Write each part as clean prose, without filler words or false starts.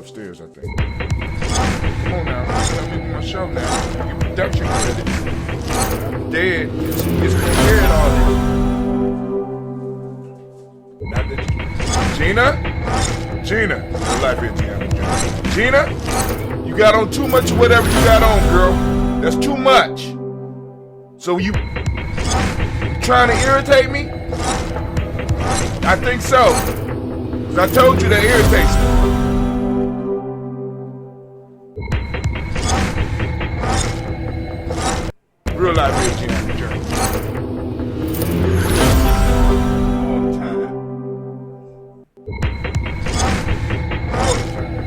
upstairs, I think. Come on now, tell me my show now. Get production credit. I'm dead. It's gonna hear it all this. Not that Gina, your life is Gina, you got on too much of whatever you got on, girl. That's too much. So you trying to irritate me? I think so. 'Cause I told you that irritates me. Real life is Gye-Nyame journey. All the time. All the time.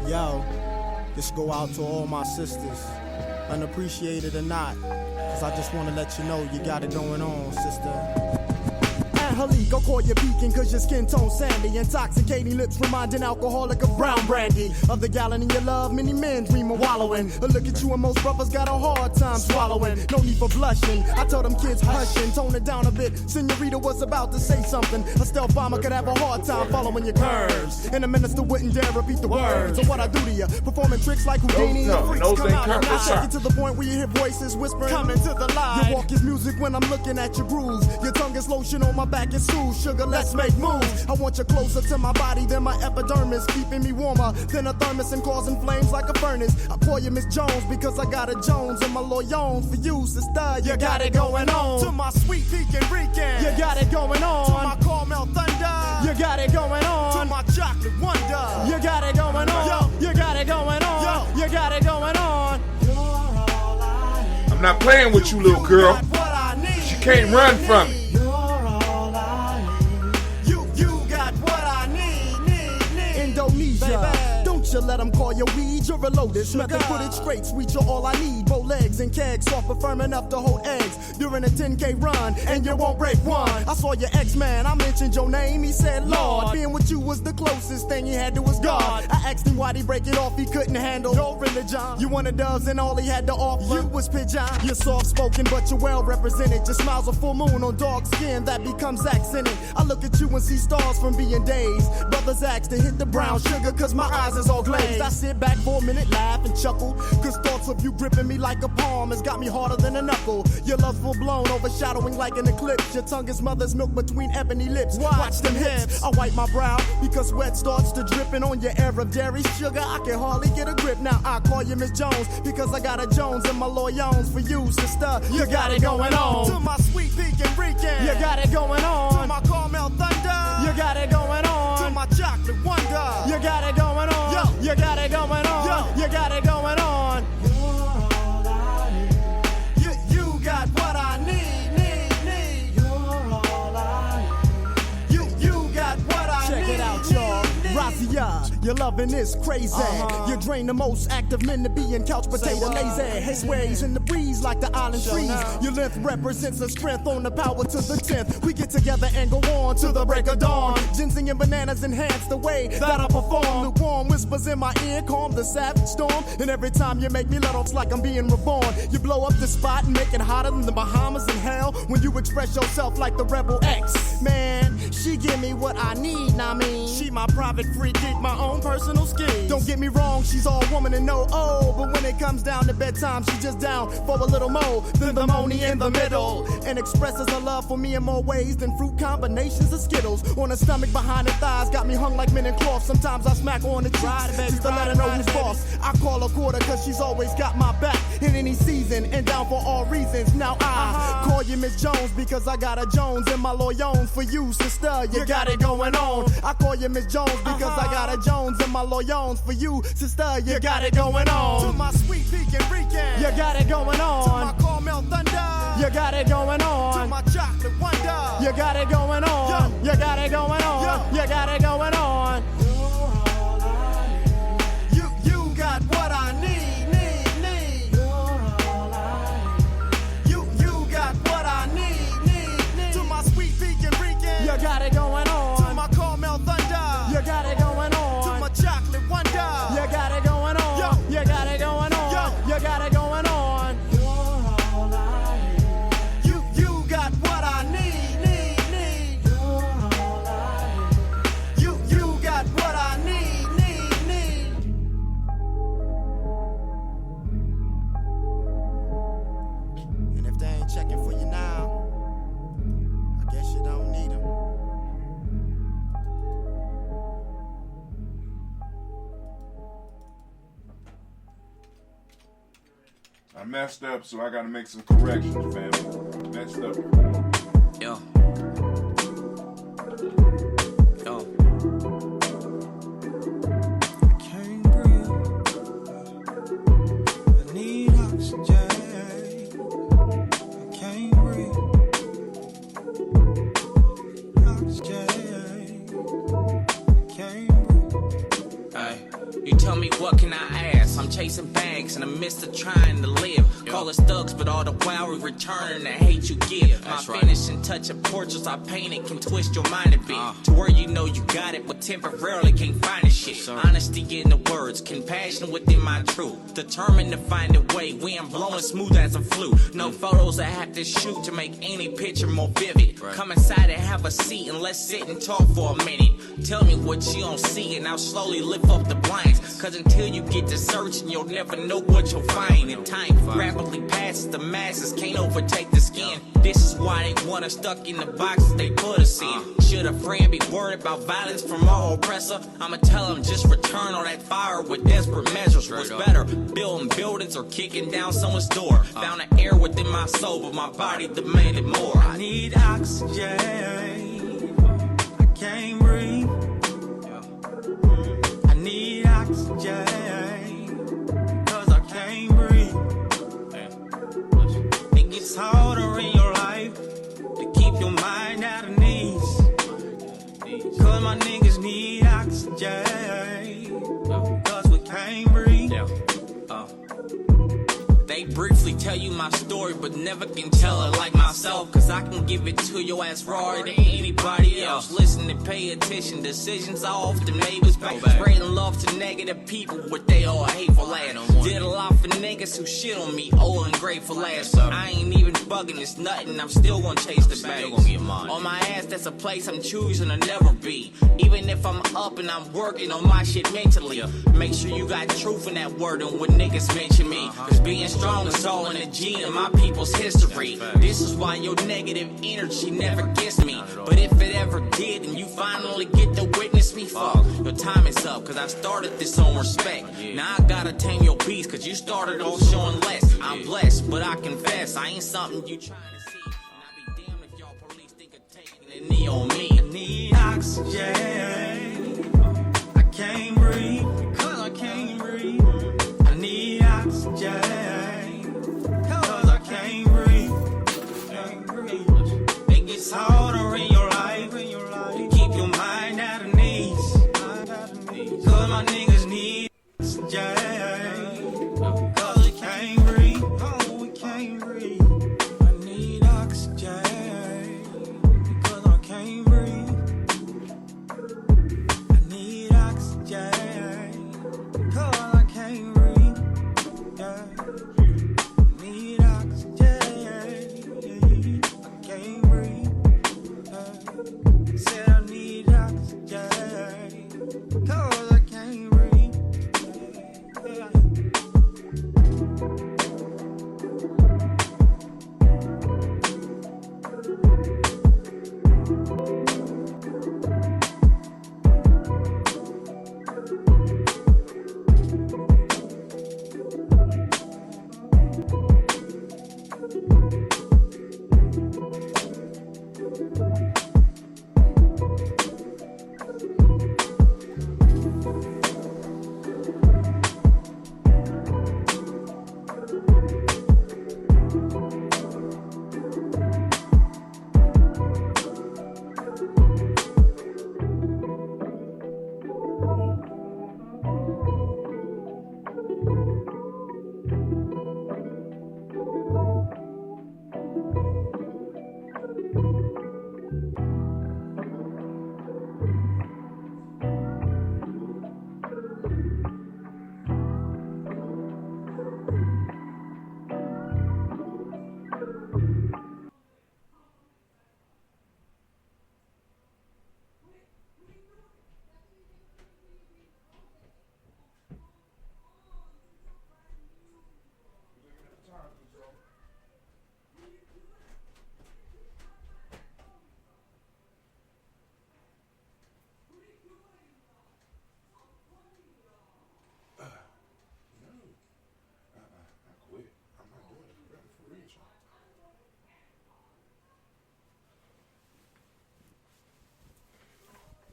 Yo, this go out to all my sisters, unappreciated or not, cause I just wanna let you know you got it going on, sister. Angelique, I'll call you peeking cause your skin tone sandy. Intoxicating lips reminding alcoholic of brown brandy. Of the gallon in your love, many men dream of wallowing. But look at you and most brothers got a hard time swallowing. No need for blushing, I tell them kids hushing. Tone it down a bit, Senorita was about to say something. A stealth bomber could have a hard time following your curves. And a minister wouldn't dare repeat the words. So what I do to you, performing tricks like Houdini. No, come out and I take it to the point where you hear voices whispering, coming to the light. Your walk is music when I'm looking at your grooves. Your tongue is lotion on my back and soothe. Sugar, let's make moves. I want you closer to my body than my epidermis, keeping me warmer than a thermos and causing flames like a furnace. I call you Miss Jones because I got a Jones and my loyons for you, sister. You got it going on. To my sweet pecan Rican, you got it going on. To my caramel thunder, you got it going on. To my chocolate wonder, you got it going on. Yo, you got it going on. Yo, you got it going on. I'm not playing with you, little girl. She can't run from me. Indonesia. Don't you let them call you weed, you're a lotus. Method footage straight, sweet, you're all I need. Bow legs and kegs, soft but firm enough to hold eggs. During a 10K run, and you won't break one. I saw your ex-man, I mentioned your name, he said Lord. Being with you was the closest thing he had to his God. I asked him why'd he break it off, he couldn't handle your religion. You wanted doves and all he had to offer you was pigeon. You're soft-spoken but you're well represented. Your smile's a full moon on dark skin that becomes accented. I look at you and see stars from being dazed. Brothers ask to hit the brown sugar cause my eyes is all glazed. I sit back for a minute, laugh and chuckle, cause thoughts of you gripping me like a palm has got me harder than a knuckle. Your love's full blown, overshadowing like an eclipse. Your tongue is mother's milk between ebony lips. Watch them hips. I wipe my brow because sweat starts to dripping on your Arab dairy sugar. I can hardly get a grip. Now I call you Miss Jones because I got a Jones and my loyons for you, sister. You got it going on. To my sweet pecan Rican, you got it going on. To my caramel thunder, you got it going on. To my chocolate wonder, you got it going on. Yo, you got it going on. Yo, you got it going on. You got what I need. You're all I need. You got what I need. Check it out, y'all. Razia, your loving is crazy. You drain the most active men to be in couch potato lazy. His ways in the breeze like the island trees. Your length represents a strength on the power to the 10th. We get together and go on to the break of dawn. Ginseng and bananas enhance the way that I perform. Lukewarm whispers in my ear calm the savage storm. And every time you make me let off, it's like I'm being reborn. You blow up the spot and make it hotter than the Bahamas in hell. When you express yourself like the Rebel X. Man, she give me what I need, I mean. She my private freak, keep my own personal schemes. Don't get me wrong, she's all woman and no oh. But when it comes down to bedtime, she's just down for a little more than the money in the middle. And expresses her love for me in more ways than fruit combinations of Skittles. On her stomach, behind her thighs, got me hung like men in cloth. Sometimes I smack her on the cheeks just to let her know who's boss. I call her quarter cause she's always got my back in any season and down for all reasons. Now I call you Miss Jones because I got a Jones and my loyons for you, sister. You got it going on. I call you Miss Jones because I got a Jones and my loyons for you, sister. You got it going on. To my sweet pecan Rican, you got it going on. To my caramel thunder, you got it going on. To my chocolate wonder, you got it going on. Yo, you got it going on. Yo, you got it going on. You got what I need. You got what I need. To my sweet pecan Rican, ain't checking for you now, I guess you don't need them. I messed up, so I gotta make some corrections, family. Messed up. Yo. Yo. I can't breathe. I need oxygen. I can't breathe. Oxygen. I can't breathe. Ay, you tell me what can I ask? I'm chasing bags in the midst of trying to live. Call us thugs, but all the while we returning the hate you give. My finishing touch of portraits I painted can twist your mind a bit to where you know you got it, but temporarily can't find a shit. Honesty in the words, compassion within my truth. Determined to find a way, wind blowing smooth as a flute. No photos I have to shoot to make any picture more vivid. Come inside and have a seat and let's sit and talk for a minute. Tell me what you don't see and I'll slowly lift up the blinds. Cause until you get to searching, you'll never know what you'll find. And time rapidly passes, the masses can't overtake the skin. This is why they want us stuck in the boxes they put us in. Should a friend be worried about violence from our oppressor? I'ma tell them just return on that fire with desperate measures. What's better, building buildings or kicking down someone's door? Found an air within my soul, but my body demanded more. I need oxygen. I can't breathe. I need oxygen. Cause I can't breathe. It gets harder in your life to keep your mind out of knees. Cause my niggas need oxygen. Cause we can't breathe. They briefly tell you my story, but never can tell it like myself. Cause I can give it to your ass raw than anybody else. Listen and pay attention, decisions I often made was bad. Spreading love to negative people with they all hateful ass. Did a lot for niggas who shit on me, old and grateful ass. But I ain't even bugging, it's nothing, I'm still gonna chase the bag. On my ass, that's a place I'm choosing to never be. Even if I'm up and I'm working on my shit mentally. Make sure you got truth in that word and when niggas mention me. Cause being strong is all in the gene of my people's history. This is why your negative energy never gets me. But if it ever did and you finally get to witness me, fuck, your time is up. Cause I started this on respect. Now I gotta tame your beast cause you started off showing less. I'm blessed, but I confess I ain't something you trying to see. And I be damned if y'all police think of taking a knee on me. I need oxygen. I can't breathe. Cause I can't breathe. I need oxygen. Cause I can't breathe. It gets harder in your life to keep your mind out of knees. Cause my niggas need oxygen. Cause we can't breathe. Oh, we can't breathe. I need oxygen. Cause I can't breathe.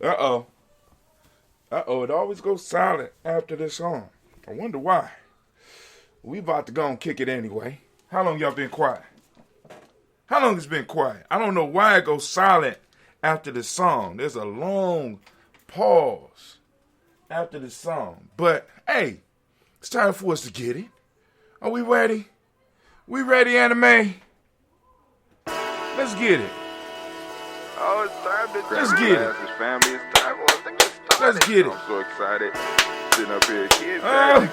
Uh-oh. Uh-oh, it always goes silent after this song. I wonder why. We about to go and kick it anyway. How long y'all been quiet? How long it's been quiet? I don't know why it goes silent after the song. There's a long pause after the song. But, hey, it's time for us to get it. Are we ready? We ready, Anime? Let's get it. Oh, it's time to Let's get it. His family. It's time for us to get started. Let's get it. I'm so excited. Sitting up here, Kid Magic.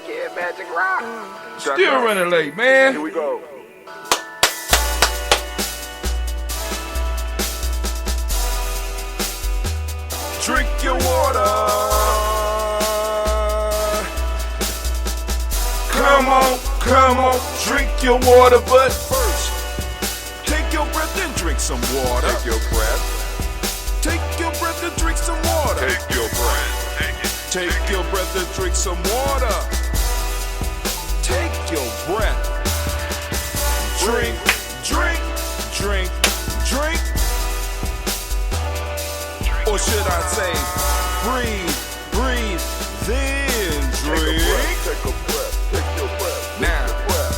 Kid Magic Rock. Still running late, man. Here we go. Drink your water. Come on, drink your water, but first, take your breath and drink some water. Take your breath. Take your breath and drink some water. Take your breath. Take your breath and drink some water. Take your breath. Drink, drink, drink, drink. Or should I say, breathe, breathe, then drink. Take a breath. Take your breath. Now, Take breath.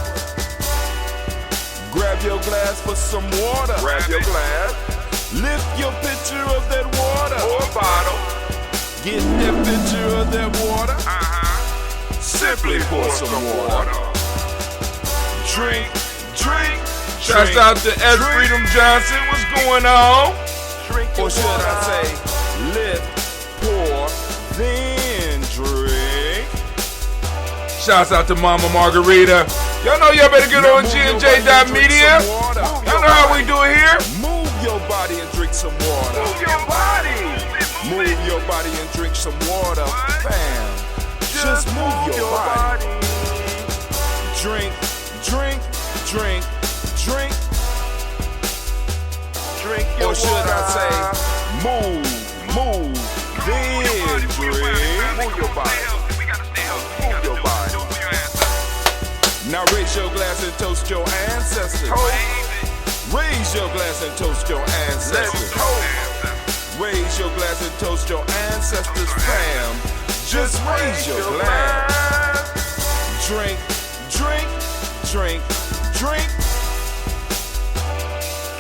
grab your glass for some water. Grab your glass Lift your pitcher of that water. or a bottle. Get that pitcher of that water. Simply pour some water. Drink, drink. Shouts Drink, out to Ed drink. Freedom Johnson. What's going on? Drink your Or should water. I say, lift, pour, then drink. Shouts out to Mama Margarita. Y'all know y'all better get on GNJ.media. Y'all know how we do it here. Move your body and drink some water. Move your body. Move your body and drink some water. Bam. Just move your body. Drink, drink, drink, drink. Drink your Or should water. I say, move, then drink. Move your body. Move your body. Now raise your glass and toast your ancestors. Raise your glass and toast your Let's ancestors. toast. Raise your glass and toast your ancestors, fam. Just raise your glass. Drink, drink, drink, drink.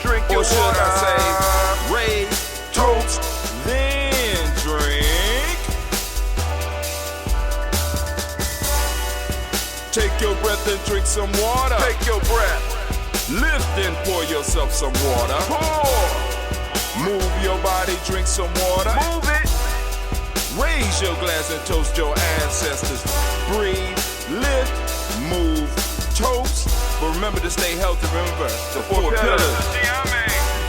Drink your Or should water. I say, raise, toast, then drink. Take your breath and drink some water. Take your breath. Lift and pour yourself some water. Pour. Move your body, drink some water. Move it. Raise your glass and toast your ancestors. Breathe, lift, move, toast. But remember to stay healthy. Remember the four pillars.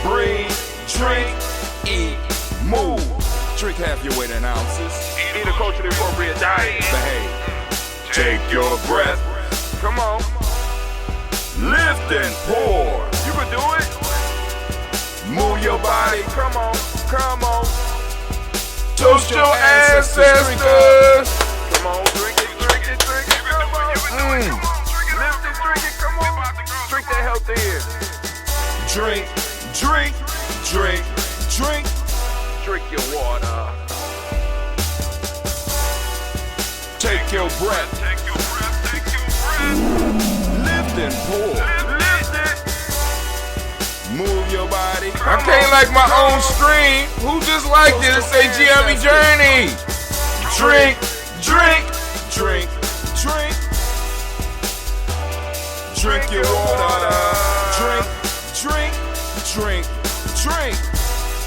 Breathe, drink, eat, move. Drink half your weight in ounces. Eat a culturally appropriate diet. Behave. Take your breath. Come on. Lift and pour. You can do it. Move your body. Come on. Come on. Toast your ancestors. Come on. Drink it. Drink it. Drink it. Come on. Lift it. Drink it. Come on. Drink that healthy air. Drink, drink, drink, drink. Drink your water. Take your breath. Take your breath. Take your breath. Lift and pour. Lift it. Move your body. Come I can't on. like my Come own on. stream. Who just liked it and say Gye-Nyame Journey? Drink, drink, drink, drink. Drink your water. Drink, drink, drink, drink.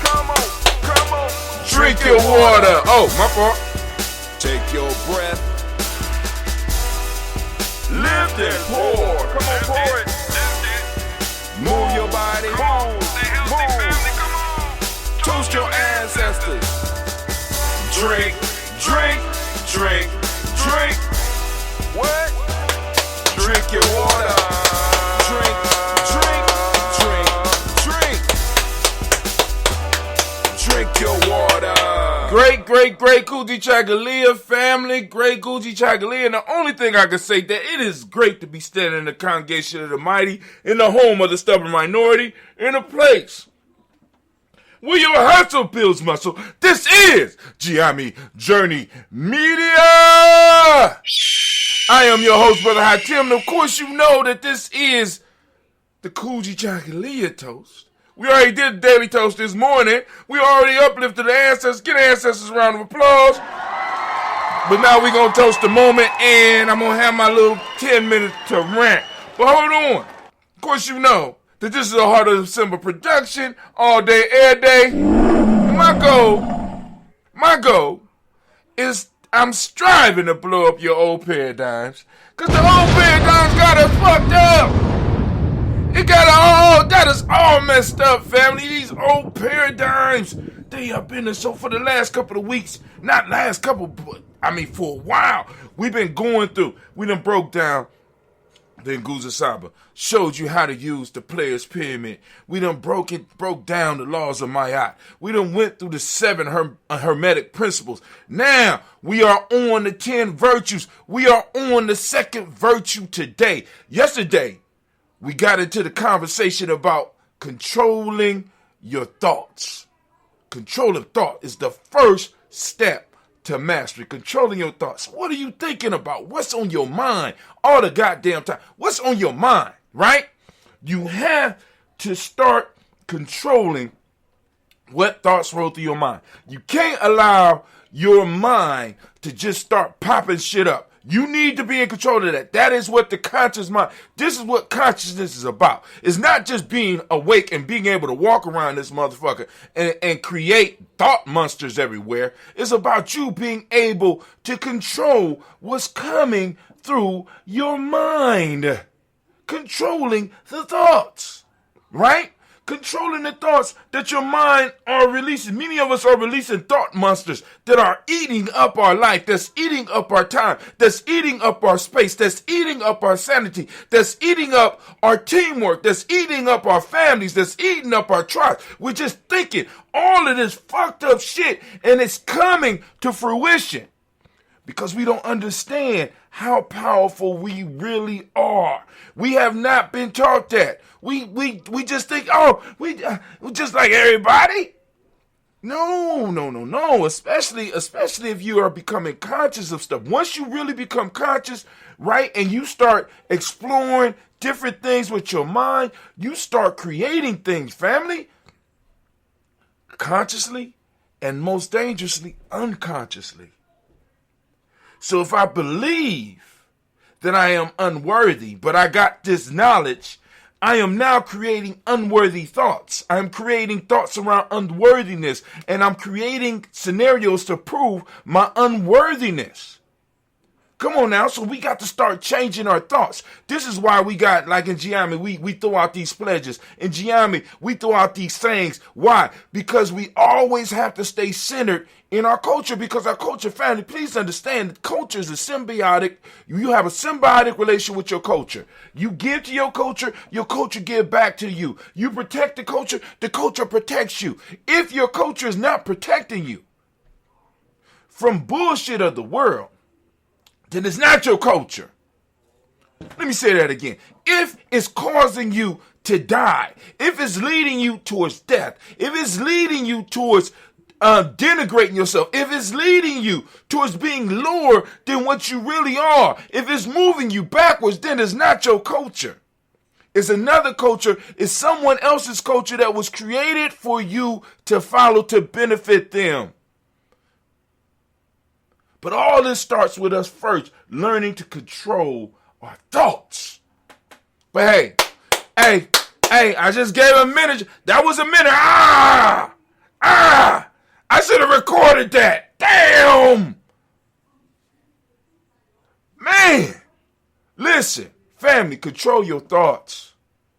Come on. Come on. Drink your water. Oh, my fault. Take your breath. Lift and pour. Come on. Pour it. Move your body. Move. Toast your ancestors. Drink, drink, drink, drink. What? Drink your water. Drink, drink, drink, drink. Drink your water. Great Kujichagulia family. Great Kujichagulia. And the only thing I can say that it is great to be standing in the congregation of the mighty, in the home of the stubborn minority, in a place where your hustle builds muscle. This is Gye-Nyame Journey Media. I am your host, Brother Hatim, and of course you know that this is the Kujichagulia Toast. We already did the Daily Toast this morning. We already uplifted the ancestors. Get the ancestors a round of applause. But now we're going to toast the moment, and I'm going to have my little 10 minutes to rant. But hold on. Of course you know that this is a Heart of December production, all day, every day. And my goal is I'm striving to blow up your old paradigms. Because the old paradigms got us fucked up. Got us all messed up, family. These old paradigms, they have been so for the last couple of weeks. Not last couple, but for a while. We've been going through. We done broke down the Nguzo Saba, showed you how to use the player's pyramid. We done broke down the laws of Ma'at. We done went through the 7 hermetic principles. Now we are on the 10 virtues. We are on the second virtue today. Yesterday, we got into the conversation about controlling your thoughts. Control of thought is the first step to mastery. Controlling your thoughts. What are you thinking about? What's on your mind all the goddamn time? What's on your mind, right? You have to start controlling what thoughts roll through your mind. You can't allow your mind to just start popping shit up. You need to be in control of that. That is what the conscious mind, this is what consciousness is about. It's not just being awake and being able to walk around this motherfucker and create thought monsters everywhere. It's about you being able to control what's coming through your mind. Controlling the thoughts, right? Controlling the thoughts that your mind are releasing. Many of us are releasing thought monsters that are eating up our life, that's eating up our time, that's eating up our space, that's eating up our sanity, that's eating up our teamwork, that's eating up our families, that's eating up our tribes. We're just thinking all of this fucked up shit, and it's coming to fruition because we don't understand how powerful we really are. We have not been taught that. We just think, we just like everybody. No. Especially if you are becoming conscious of stuff. Once you really become conscious, right, and you start exploring different things with your mind, you start creating things, family. Consciously and most dangerously, unconsciously. So if I believe that I am unworthy, but I got this knowledge, I am now creating unworthy thoughts. I'm creating thoughts around unworthiness, and I'm creating scenarios to prove my unworthiness. Come on now, so we got to start changing our thoughts. This is why we got, like in Gye-Nyame, we throw out these pledges. In Gye-Nyame, we throw out these sayings. Why? Because we always have to stay centered in our culture, because our culture, family, please understand that culture is a symbiotic. You have a symbiotic relation with your culture. You give to your culture give back to you. You protect the culture protects you. If your culture is not protecting you from bullshit of the world, then it's not your culture. Let me say that again. If it's causing you to die, if it's leading you towards death, if it's leading you towards denigrating yourself, if it's leading you towards being lower than what you really are, if it's moving you backwards, then it's not your culture. It's another culture. It's someone else's culture that was created for you to follow to benefit them. But all this starts with us first learning to control our thoughts. But hey, I just gave a minute. That was a minute. I should have recorded that. Damn. Man. Listen, family, control your thoughts.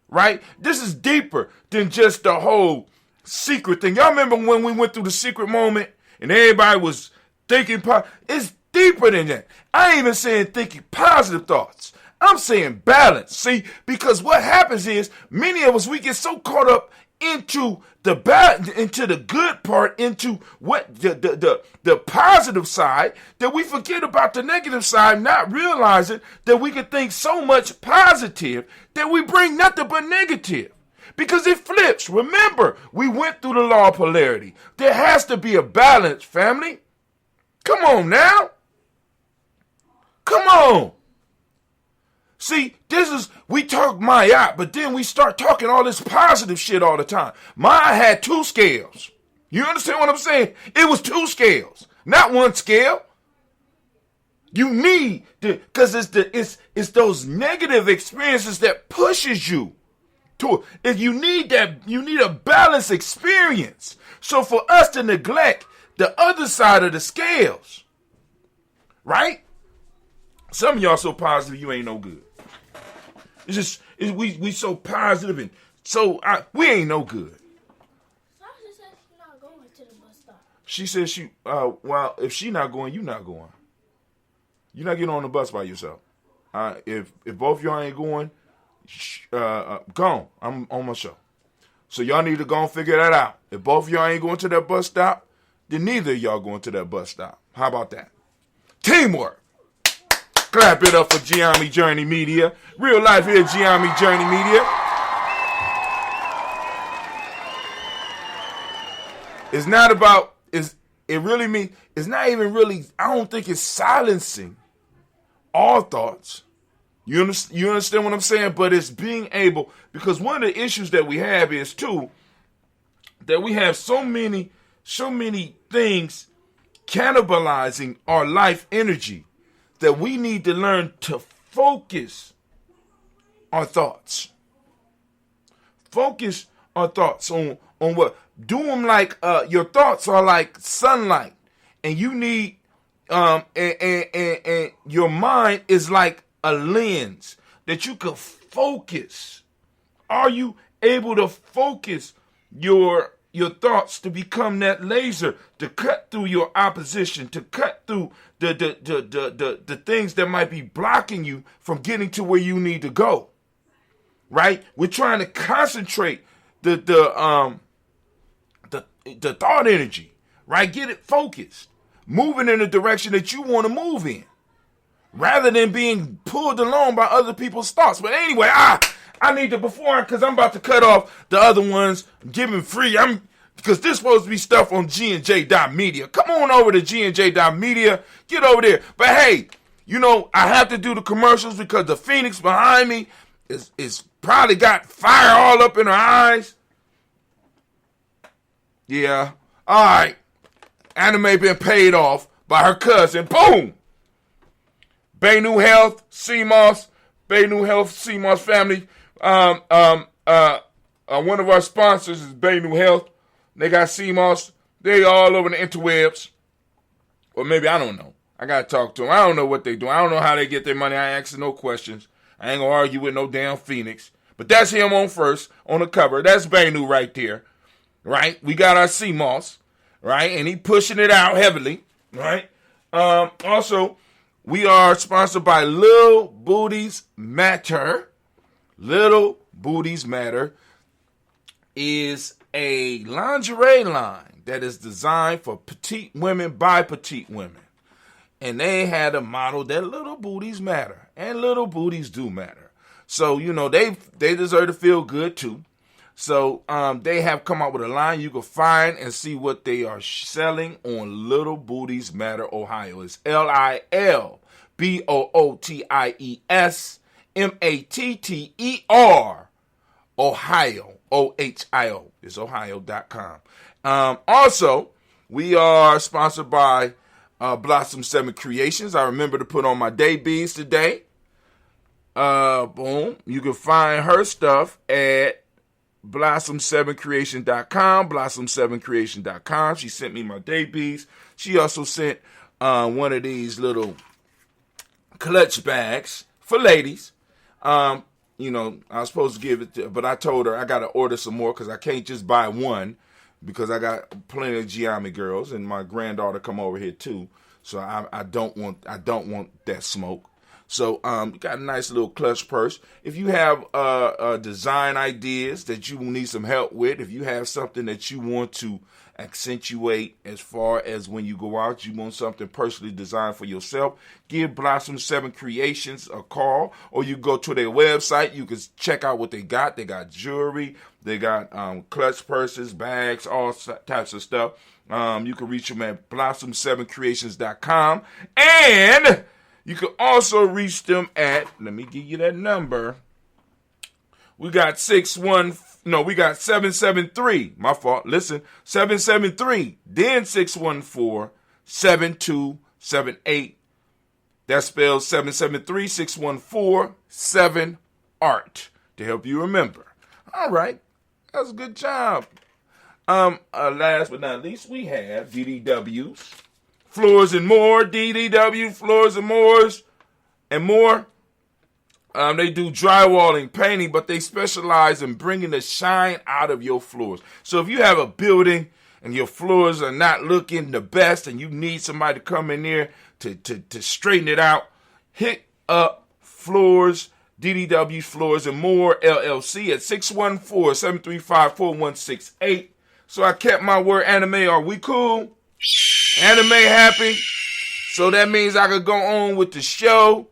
Right? This is deeper than just the whole secret thing. Y'all remember when we went through the secret moment and everybody was thinking, it's deeper than that. I ain't even saying thinking positive thoughts. I'm saying balance. See, because what happens is many of us, we get so caught up into the bad, into the good part, into what the positive side, that we forget about the negative side, not realizing that we can think so much positive that we bring nothing but negative. Because it flips. Remember, we went through the law of polarity. There has to be a balance, family. Come on now. Come on. See, we talk Maya, but then we start talking all this positive shit all the time. Maya had 2 scales. You understand what I'm saying? It was 2 scales, not 1 scale. You need because it's those negative experiences that pushes you to. If you need that, you need a balanced experience. So for us to neglect the other side of the scales, right? Some of y'all so positive you ain't no good. It's just we so positive and so we ain't no good. Sasha said she's not going to the bus stop. She said well, if she not going, you not going. You're not getting on the bus by yourself. If both y'all ain't going, go on. I'm on my show. So y'all need to go and figure that out. If both y'all ain't going to that bus stop, then neither of y'all going to that bus stop. How about that? Teamwork. Clap it up for Gye-Nyame Journey Media. Real life here, Gye-Nyame Journey Media. It's not about, it's not even really, I don't think it's silencing all thoughts. You understand what I'm saying? But it's being able, because one of the issues that we have is too, that we have so many things cannibalizing our life energy that we need to learn to focus our thoughts. Focus our thoughts on what? Do them like, your thoughts are like sunlight, and you need, and your mind is like a lens that you can focus. Are you able to focus your thoughts to become that laser to cut through your opposition, to cut through the things that might be blocking you from getting to where you need to go? Right? We're trying to concentrate the thought energy, right? Get it focused, moving in the direction that you want to move in, rather than being pulled along by other people's thoughts. But anyway, I need to, because I'm about to cut off the other ones, giving free. Because this supposed to be stuff on G&J.media. Come on over to G&J.media. Get over there. But hey, I have to do the commercials because the Phoenix behind me is probably got fire all up in her eyes. Yeah. All right. Anime been paid off by her cousin. Boom. Baynou Health, CMOS, Baynou Health, CMOS family. One of our sponsors is Baynou Health. They got CMOS. They all over the interwebs. Or maybe, I don't know. I got to talk to them. I don't know what they do. I don't know how they get their money. I ain't asking no questions. I ain't going to argue with no damn Phoenix. But that's him on first, on the cover. That's Baynou right there. Right? We got our CMOS. Right? And he pushing it out heavily. Right? Also, we are sponsored by Little Booties Matter. Little Booties Matter is a lingerie line that is designed for petite women by petite women. And they had a model that little booties matter. And little booties do matter. So, they deserve to feel good too. So they have come out with a line you can find and see what they are selling on Little Booties Matter Ohio. It's LILBOOTIESMATTER Ohio. OHIO. It's ohio.com. Also, we are sponsored by Blossom 7 Creations. I remember to put on my day beads today. Boom. You can find her stuff at blossom7creation.com, blossom7creation.com. She sent me my day beads. She also sent one of these little clutch bags for ladies. I was supposed to give it to her, but I told her I got to order some more because I can't just buy one because I got plenty of Gye-Nyame girls and my granddaughter come over here too. So I don't want that smoke. So you got a nice little clutch purse. If you have design ideas that you need some help with, if you have something that you want to accentuate as far as when you go out, you want something personally designed for yourself, give Blossom 7 Creations a call, or you go to their website. You can check out what they got. They got jewelry, they got clutch purses, bags, all types of stuff. You can reach them at blossom7creations.com, and you can also reach them at, let me give you that number. We got 773. My fault. Listen, 773, then 614-7278. That spells 773-614-7-ART to help you remember. All right. That's a good job. Last but not least, we have DDW's Floors and More. DDW Floors and More. They do drywalling, painting, but they specialize in bringing the shine out of your floors. So if you have a building and your floors are not looking the best and you need somebody to come in there to straighten it out, hit up DDW Floors and More, LLC at 614-735-4168. So I kept my word. Anime, are we cool? Anime happy? So that means I could go on with the show.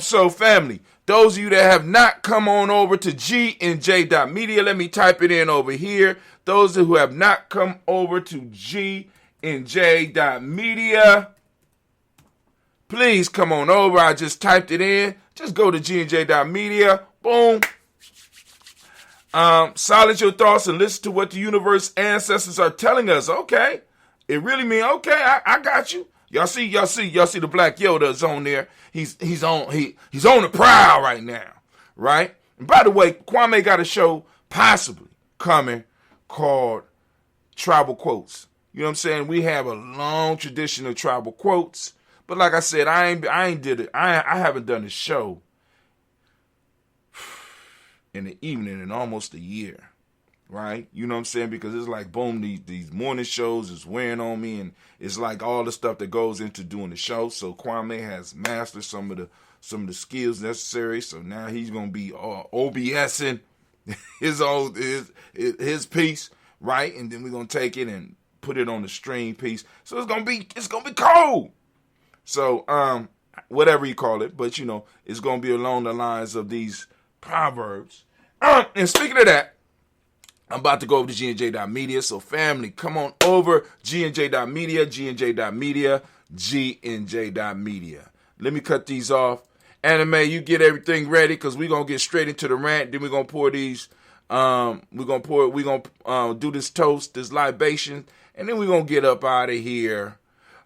So family, those of you that have not come on over to Gye-Nyame.media, let me type it in over here. Those who have not come over to Gye-Nyame.media, please come on over. I just typed it in. Just go to Gye-Nyame.media. Boom. Silence your thoughts and listen to what the universe ancestors are telling us. Okay. It really means, okay, I got you. Y'all see the Black Yoda's on there. He's on the prowl right now, right? And by the way, Kwame got a show possibly coming called Tribal Quotes. You know what I'm saying? We have a long tradition of tribal quotes, but like I said, I haven't done a show in the evening in almost a year. Right? You know what I'm saying? Because it's like, boom, these morning shows is wearing on me, and it's like all the stuff that goes into doing the show. So Kwame has mastered some of the skills necessary. So now he's gonna be OBSing his piece, right? And then we're gonna take it and put it on the stream piece. So it's gonna be cold. So whatever you call it, but you know, it's gonna be along the lines of these proverbs. And speaking of that, I'm about to go over to Gye-Nyame.media, so family, come on over, Gye-Nyame.media, Gye-Nyame.media, Gye-Nyame.media. Let me cut these off. Anime, you get everything ready, because we're going to get straight into the rant, then we're going to pour these, we're going to do this toast, this libation, and then we're going to get up out of here.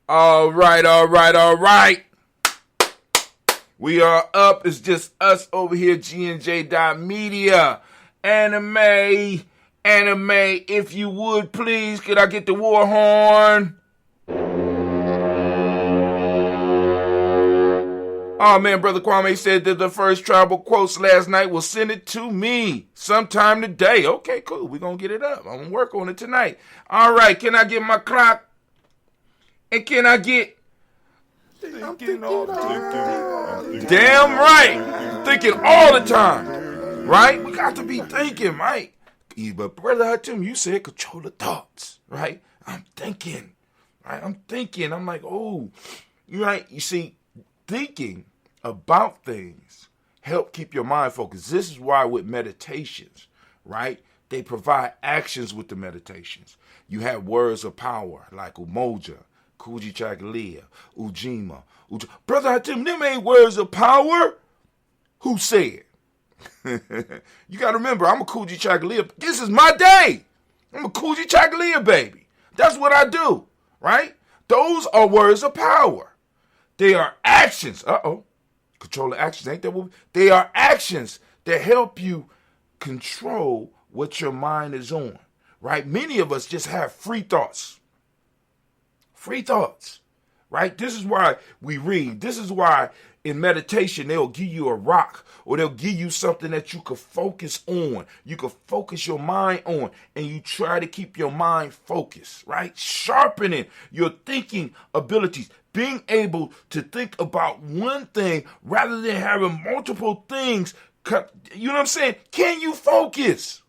All right. We are up, it's just us over here, Gye-Nyame.media. Anime, if you would, please, could I get the war horn? Oh, man, Brother Kwame said that the first tribal quotes last night will send it to me sometime today. Okay, cool. We're going to get it up. I'm going to work on it tonight. All right, can I get my clock? And can I get... I'm thinking all the time. Damn right. Thinking all the time. Right? We got to be thinking, Mike. But Brother Hatim, you said control the thoughts, right? I'm thinking, right? I'm like, oh, you're right. You see, thinking about things help keep your mind focused. This is why with meditations, right? They provide actions with the meditations. You have words of power like Umoja, Kujichagulia, Ujima. Brother Hatim, them ain't words of power. Who said? You got to remember, I'm a Kujichagulia. This is my day. I'm a Kujichagulia baby. That's what I do, right? Those are words of power. They are actions. Control the actions. Ain't that what? They are actions that help you control what your mind is on, right? Many of us just have free thoughts. Free thoughts, right? This is why we read. This is why in meditation, they'll give you a rock or they'll give you something that you could focus on. You could focus your mind on, and you try to keep your mind focused, right? Sharpening your thinking abilities, being able to think about one thing rather than having multiple things. You know what I'm saying? Can you focus?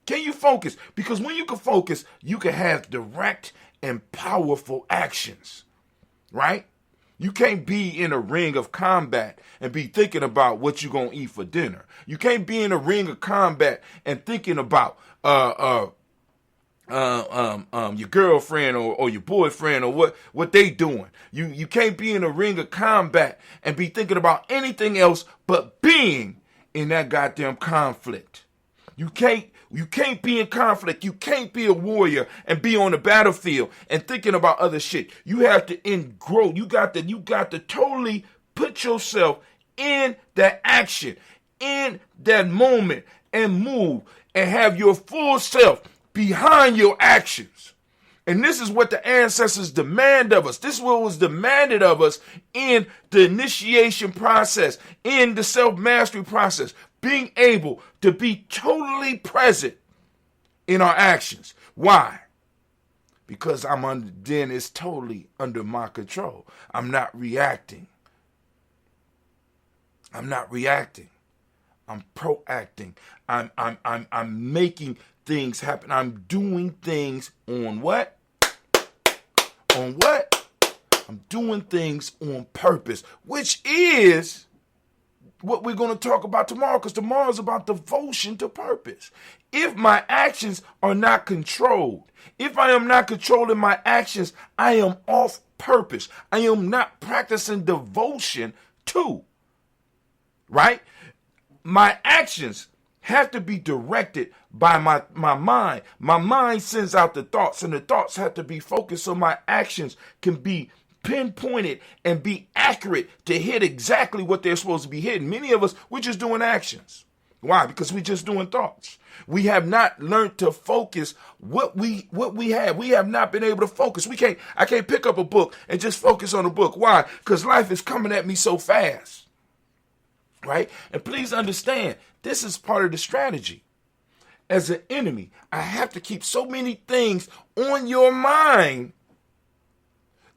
Can you focus? Because when you can focus, you can have direct and powerful actions, right? You can't be in a ring of combat and be thinking about what you're going to eat for dinner. You can't be in a ring of combat and thinking about your girlfriend or your boyfriend or what they doing. You can't be in a ring of combat and be thinking about anything else but being in that goddamn conflict. You can't be in conflict. You can't be a warrior and be on the battlefield and thinking about other shit. You have to grow. You got to totally put yourself in that action, in that moment, and move and have your full self behind your actions. And this is what the ancestors demand of us. This is what was demanded of us in the initiation process, in the self-mastery process, being able to be totally present in our actions. Why? Because then it's totally under my control. I'm not reacting. I'm proacting. I'm making things happen. I'm doing things on what? On what? I'm doing things on purpose, which is what we're going to talk about tomorrow, because tomorrow is about devotion to purpose. If my actions are not controlled, if I am not controlling my actions, I am off purpose. I am not practicing devotion to, right? My actions have to be directed by my mind. My mind sends out the thoughts, and the thoughts have to be focused so my actions can be pinpointed and be accurate to hit exactly what they're supposed to be hitting. Many of us, we're just doing actions. Why? Because we're just doing thoughts. We have not learned to focus what we have. We have not been able to focus. I can't pick up a book and just focus on a book. Why? Because life is coming at me so fast. Right? And please understand, this is part of the strategy. As an enemy, I have to keep so many things on your mind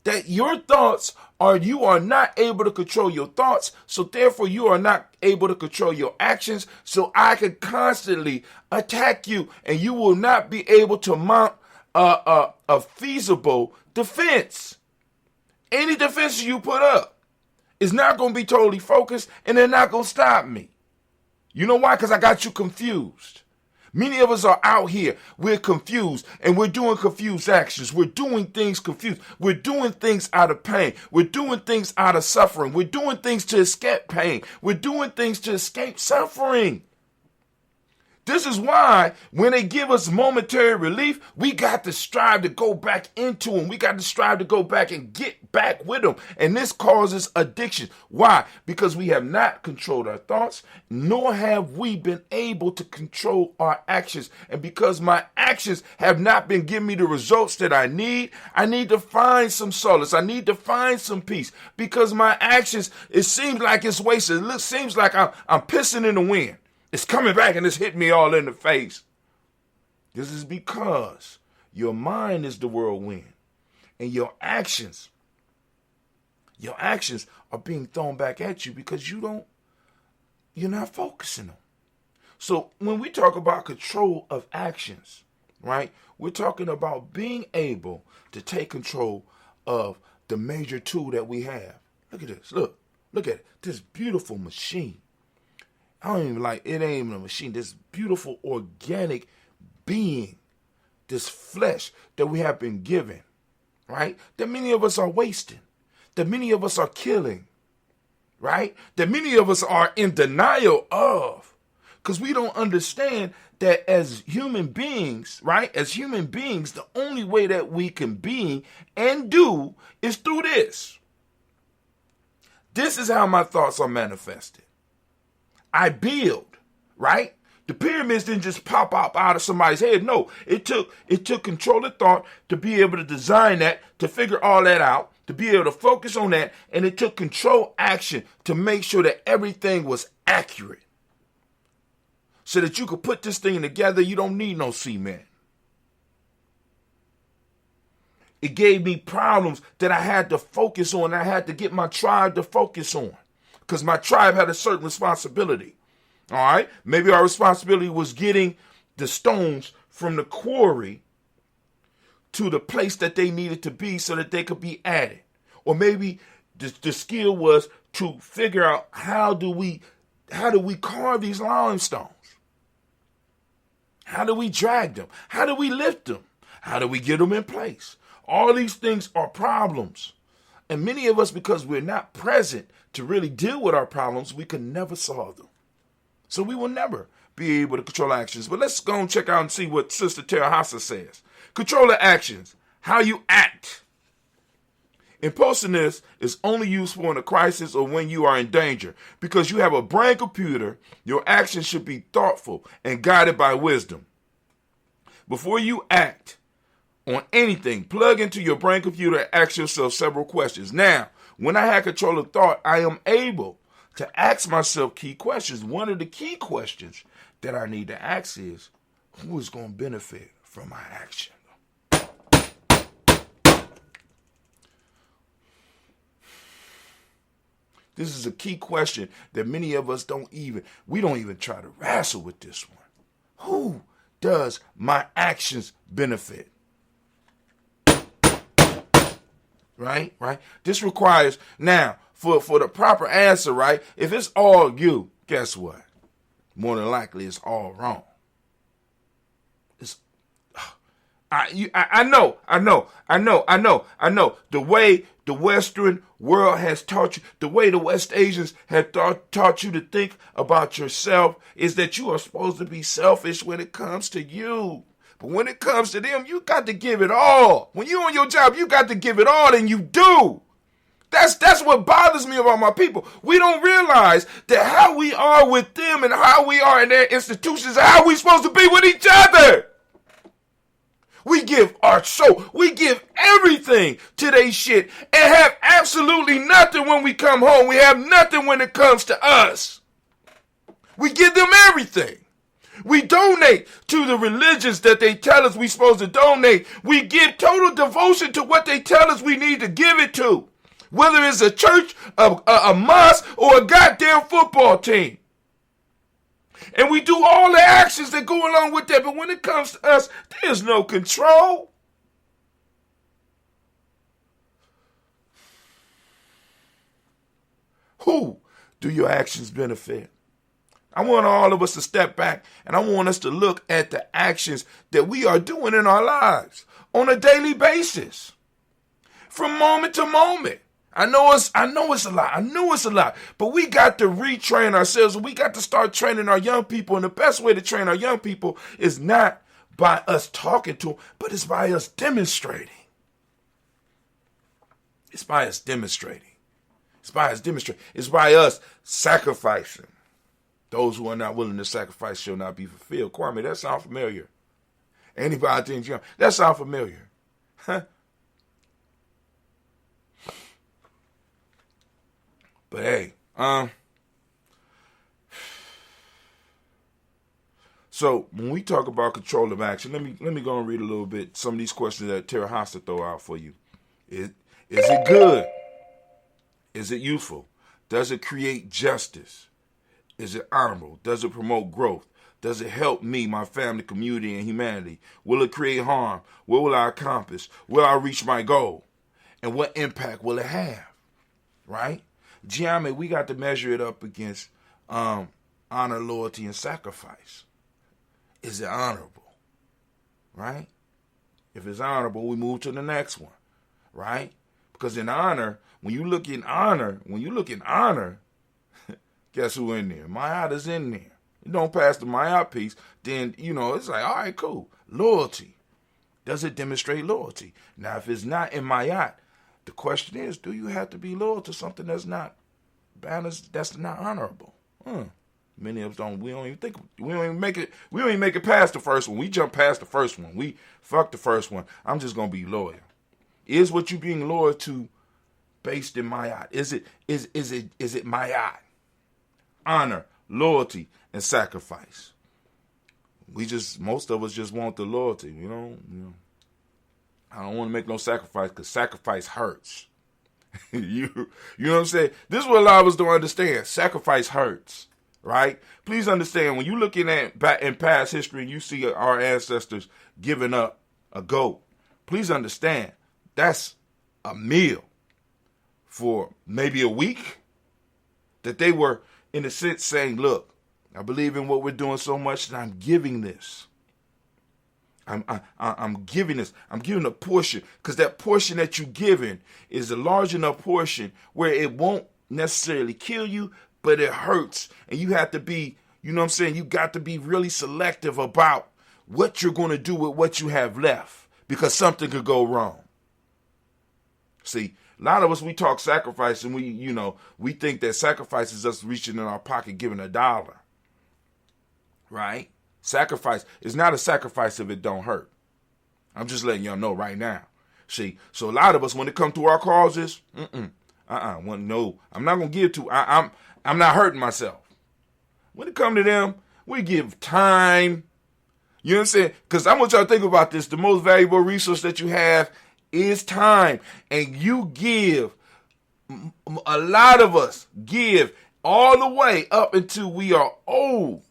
that your thoughts you are not able to control your thoughts, so therefore you are not able to control your actions, so I can constantly attack you, and you will not be able to mount a feasible defense. Any defense you put up is not going to be totally focused, and they're not going to stop me. You know why? Because I got you confused. Many of us are out here. We're confused, and we're doing confused actions. We're doing things confused. We're doing things out of pain. We're doing things out of suffering. We're doing things to escape pain. We're doing things to escape suffering. This is why when they give us momentary relief, we got to strive to go back into them. We got to strive to go back and get back with them. And this causes addiction. Why? Because we have not controlled our thoughts, nor have we been able to control our actions. And because my actions have not been giving me the results that I need to find some solace. I need to find some peace. Because my actions, it seems like it's wasted. It seems like I'm pissing in the wind. It's coming back and it's hitting me all in the face. This is because your mind is the whirlwind, and your actions are being thrown back at you because you're not focusing them. So when we talk about control of actions, right, we're talking about being able to take control of the major tool that we have. Look at this. Look at it. This beautiful machine. I don't even it ain't even a machine. This beautiful organic being, this flesh that we have been given, right? That many of us are wasting, that many of us are killing, right? That many of us are in denial of, because we don't understand that as human beings, right? As human beings, the only way that we can be and do is through this. This is how my thoughts are manifested. I build, right? The pyramids didn't just pop up out of somebody's head. No, it took control of thought to be able to design that, to figure all that out, to be able to focus on that, and it took control action to make sure that everything was accurate. So that you could put this thing together, you don't need no cement. It gave me problems that I had to focus on. I had to get my tribe to focus on because my tribe had a certain responsibility. All right? Maybe our responsibility was getting the stones from the quarry to the place that they needed to be so that they could be added. Or maybe the skill was to figure out how do we carve these limestones? How do we drag them? How do we lift them? How do we get them in place? All these things are problems. And many of us, because we're not present to really deal with our problems, we can never solve them. So we will never be able to control actions. But let's go and check out and see what Sister Terahasa says. Control the actions, how you act. Impulsiveness is only useful in a crisis or when you are in danger. Because you have a brain computer, your actions should be thoughtful and guided by wisdom. Before you act on anything, plug into your brain computer and ask yourself several questions. Now, when I have control of thought, I am able to ask myself key questions. One of the key questions that I need to ask is, who is going to benefit from my action? This is a key question that many of us don't even try to wrestle with this one. Who does my actions benefit? Right? This requires, now, for the proper answer, right? If it's all you, guess what? More than likely it's all wrong. I know. The way the Western world has taught you, the way the West Asians have taught you to think about yourself is that you are supposed to be selfish when it comes to you. But when it comes to them, you got to give it all. When you're on your job, you got to give it all, and you do. That's what bothers me about my people. We don't realize that how we are with them and how we are in their institutions and how we supposed to be with each other. We give our soul. We give everything to they shit and have absolutely nothing when we come home. We have nothing when it comes to us. We give them everything. We donate to the religions that they tell us we're supposed to donate. We give total devotion to what they tell us we need to give it to. Whether it's a church, a mosque, or a goddamn football team. And we do all the actions that go along with that. But when it comes to us, there's no control. Who do your actions benefit? I want all of us to step back, and I want us to look at the actions that we are doing in our lives on a daily basis, from moment to moment. I know it's a lot, but we got to retrain ourselves. We got to start training our young people, and the best way to train our young people is not by us talking to them, but it's by us demonstrating. It's by us sacrificing. Those who are not willing to sacrifice shall not be fulfilled. Kwame, that sound familiar. Anybody think that sound familiar? Huh? But hey, so when we talk about control of action, let me go and read a little bit some of these questions that Terahasa throw out for you. Is it good? Is it useful? Does it create justice? Is it honorable? Does it promote growth? Does it help me, my family, community, and humanity? Will it create harm? What will I accomplish? Will I reach my goal? And what impact will it have? Right? Gye-Nyame, we got to measure it up against honor, loyalty, and sacrifice. Is it honorable? Right? If it's honorable, we move to the next one. Right? Because in honor, when you look in honor, guess who in there? Mayat is in there. You don't pass the Mayat piece, then, it's like, all right, cool. Loyalty. Does it demonstrate loyalty? Now, if it's not in Mayat, the question is, do you have to be loyal to something that's not balanced, that's not honorable? Many of us don't. We don't even make it past the first one. We jump past the first one. We fuck the first one. I'm just gonna be loyal. Is what you being loyal to based in Mayat? Is it Mayat? Honor, loyalty, and sacrifice. Most of us just want the loyalty. I don't want to make no sacrifice because sacrifice hurts. You know what I'm saying? This is what a lot of us don't understand. Sacrifice hurts, right? Please understand, when you're looking at back in past history and you see our ancestors giving up a goat, please understand that's a meal for maybe a week that they were, in a sense, saying, look, I believe in what we're doing so much that I'm giving this. I'm giving this. I'm giving a portion, because that portion that you're giving is a large enough portion where it won't necessarily kill you, but it hurts. And you have to be, you know what I'm saying? You got to be really selective about what you're going to do with what you have left, because something could go wrong. See, a lot of us, we talk sacrifice and we think that sacrifice is us reaching in our pocket, giving $1, right? Sacrifice is not a sacrifice if it don't hurt. I'm just letting y'all know right now. See, so a lot of us, when it comes to our causes, no, I'm not gonna give to. I'm not hurting myself. When it comes to them, we give time. You know what I'm saying? Because I want y'all to think about this. The most valuable resource that you have is time, and you give. A lot of us give all the way up until we are old.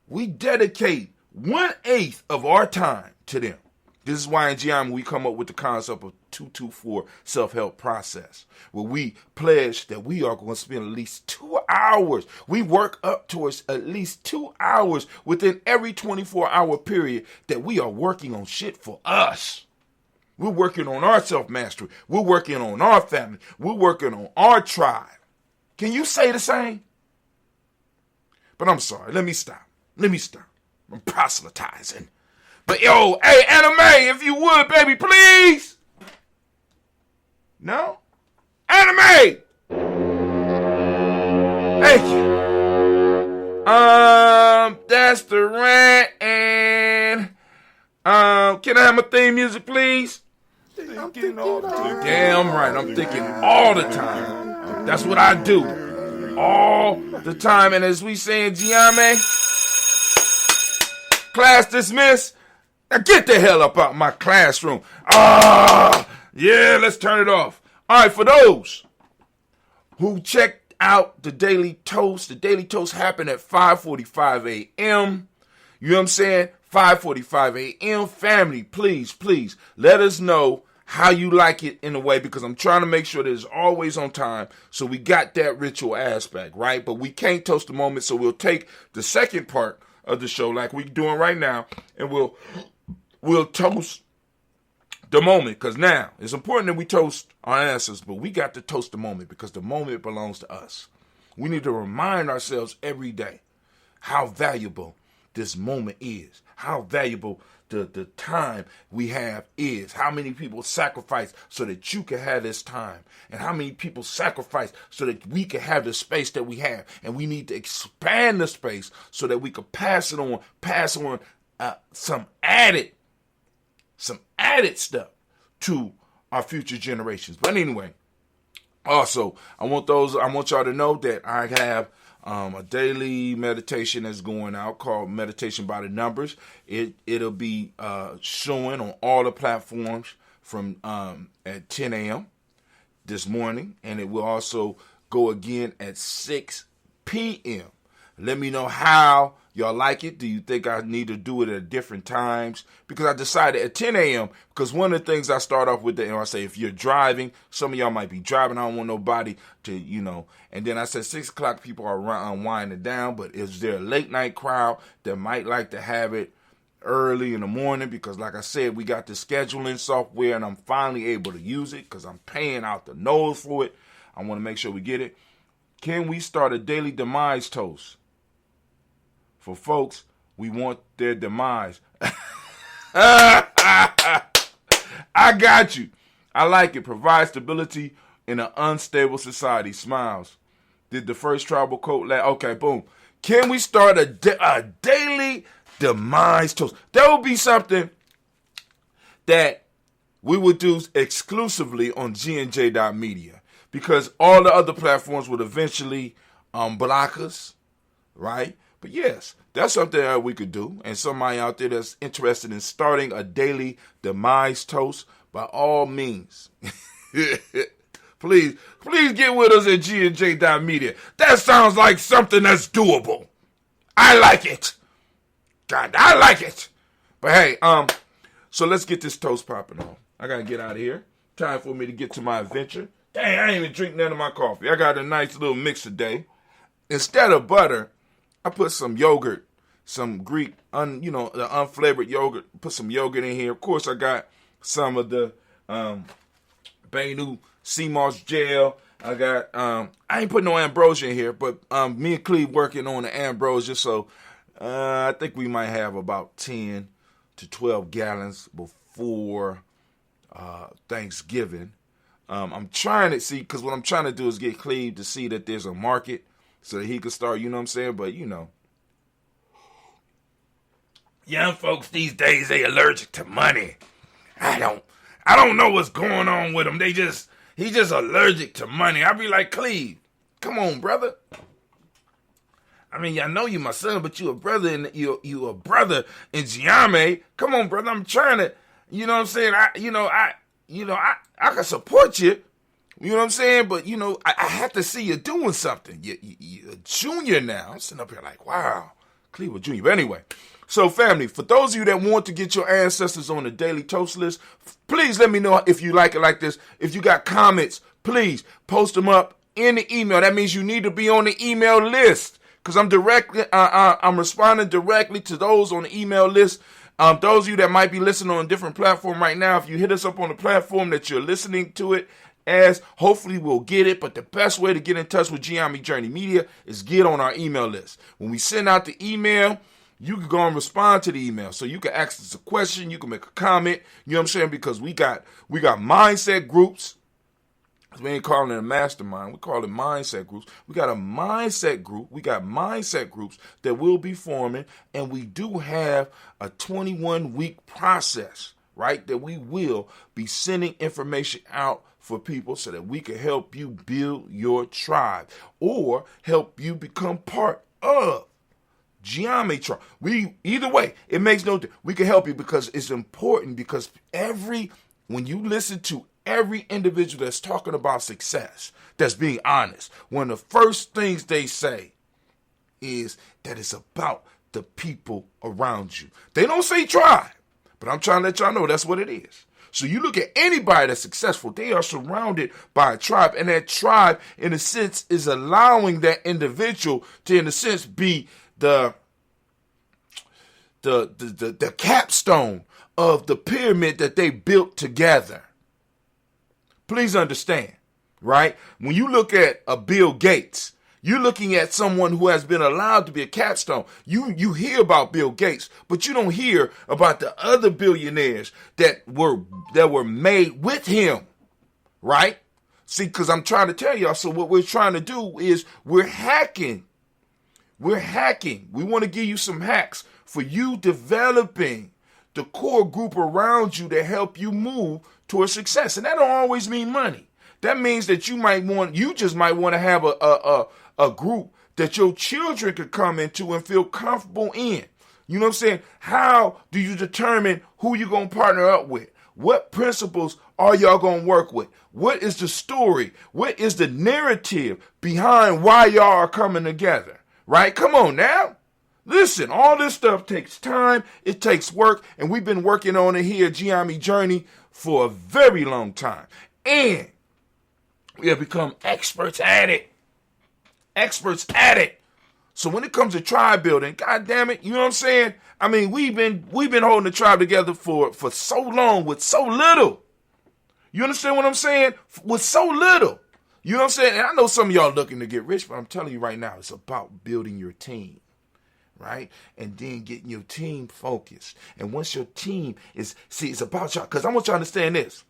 We dedicate 1/8 of our time to them. This is why in Gye-Nyame we come up with the concept of 224 self-help process, where we pledge that we are going to spend at least 2 hours. We work up towards at least 2 hours within every 24-hour period that we are working on shit for us. We're working on our self-mastery. We're working on our family. We're working on our tribe. Can you say the same? But I'm sorry. Let me stop. I'm proselytizing. But yo, hey, Anime, if you would, baby, please. No? Anime! Thank you. That's the rant, and can I have my theme music, please? I'm thinking all the time. Damn right, I'm thinking all the time. That's what I do. All the time. And as we say in Gye-Nyame, class dismissed. Now get the hell up out my classroom. Yeah, let's turn it off. All right, for those who checked out the Daily Toast happened at 5:45 a.m. You know what I'm saying? 5:45 a.m. Family, please, let us know how you like it in a way, because I'm trying to make sure that it's always on time. So we got that ritual aspect, right? But we can't toast the moment, so we'll take the second part of the show like we're doing right now, and we'll toast the moment, because now it's important that we toast our ancestors, but we got to toast the moment because the moment belongs to us. We need to remind ourselves every day how valuable this moment is, how valuable the time we have is, how many people sacrifice so that you can have this time, and how many people sacrifice so that we can have the space that we have, and we need to expand the space so that we can pass on some added stuff to our future generations. But anyway, also I want y'all to know that I have a daily meditation that's going out called Meditation by the Numbers. It'll be showing on all the platforms from at 10 a.m. this morning, and it will also go again at 6 p.m. Let me know how y'all like it. Do you think I need to do it at different times? Because I decided at 10 a.m. because one of the things I start off with, I say if you're driving, some of y'all might be driving. I don't want nobody to, And then I said 6 o'clock, people are winding down. But is there a late night crowd that might like to have it early in the morning? Because like I said, we got the scheduling software, and I'm finally able to use it because I'm paying out the nose for it. I want to make sure we get it. Can we start a daily demise toast? For folks, we want their demise. I got you. I like it. Provide stability in an unstable society. Smiles. Did the first tribal quote okay, boom. Can we start a daily demise toast? That would be something that we would do exclusively on G&J.media. because all the other platforms would eventually block us, right? But yes, that's something that we could do. And somebody out there that's interested in starting a daily demise toast, by all means, please get with us at G&J.media. That sounds like something that's doable. I like it. God, I like it. But hey, so let's get this toast popping on. I gotta get out of here. Time for me to get to my adventure. Dang, I ain't even drink none of my coffee. I got a nice little mix today. Instead of butter, I put some yogurt, some Greek, the unflavored yogurt. Put some yogurt in here. Of course, I got some of the Benu sea moss gel. I got, I ain't put no ambrosia in here, but me and Cleve working on the ambrosia, so I think we might have about 10 to 12 gallons before Thanksgiving. I'm trying to see, because what I'm trying to do is get Cleve to see that there's a market so that he could start, you know what I'm saying? But, young folks these days, they allergic to money. I don't know what's going on with them. He's just allergic to money. I be like, Cleve, come on, brother. I mean, I know you my son, but you a brother in Gye-Nyame. Come on, brother. I'm trying to, you know what I'm saying? I can support you. You know what I'm saying? But, I have to see you doing something. You're a junior now. I'm sitting up here like, wow, Cleveland Junior. But anyway, so family, for those of you that want to get your ancestors on the daily toast list, please let me know if you like it like this. If you got comments, please post them up in the email. That means you need to be on the email list, because I'm responding directly to those on the email list. Those of you that might be listening on a different platform right now, if you hit us up on the platform that you're listening to it as, hopefully we'll get it. But the best way to get in touch with Gye-Nyame Journey Media is get on our email list. When we send out the email, you can go and respond to the email. So you can ask us a question, you can make a comment, you know what I'm saying? Because we got mindset groups. We ain't calling it a mastermind. We call it mindset groups. We got a mindset group. We got mindset groups that we'll be forming. And we do have a 21-week process, right? That we will be sending information out for people so that we can help you build your tribe or help you become part of Gye-Nyame tribe. Either way, it makes no difference. We can help you because it's important, because when you listen to every individual that's talking about success, that's being honest, one of the first things they say is that it's about the people around you. They don't say tribe, but I'm trying to let y'all know that's what it is. So you look at anybody that's successful, they are surrounded by a tribe, and that tribe, in a sense, is allowing that individual to, in a sense, be the capstone of the pyramid that they built together. Please understand, right? When you look at a Bill Gates, you're looking at someone who has been allowed to be a capstone. You hear about Bill Gates, but you don't hear about the other billionaires that were made with him, right? See, because I'm trying to tell y'all, so what we're trying to do is we're hacking. We want to give you some hacks for you developing the core group around you to help you move towards success. And that don't always mean money. That means that you just might want to have a group that your children could come into and feel comfortable in. You know what I'm saying? How do you determine who you're going to partner up with? What principles are y'all going to work with? What is the story? What is the narrative behind why y'all are coming together? Right? Come on now. Listen, all this stuff takes time. It takes work. And we've been working on it here at Gye-Nyame Journey for a very long time. And we have become experts at it. So when it comes to tribe building, God damn it, you know what I'm saying? I mean, we've been holding the tribe together for so long with so little. You understand what I'm saying? With so little. You know what I'm saying? And I know some of y'all looking to get rich, but I'm telling you right now, it's about building your team, right? And then getting your team focused. And once your team it's about y'all, because I want you to understand this.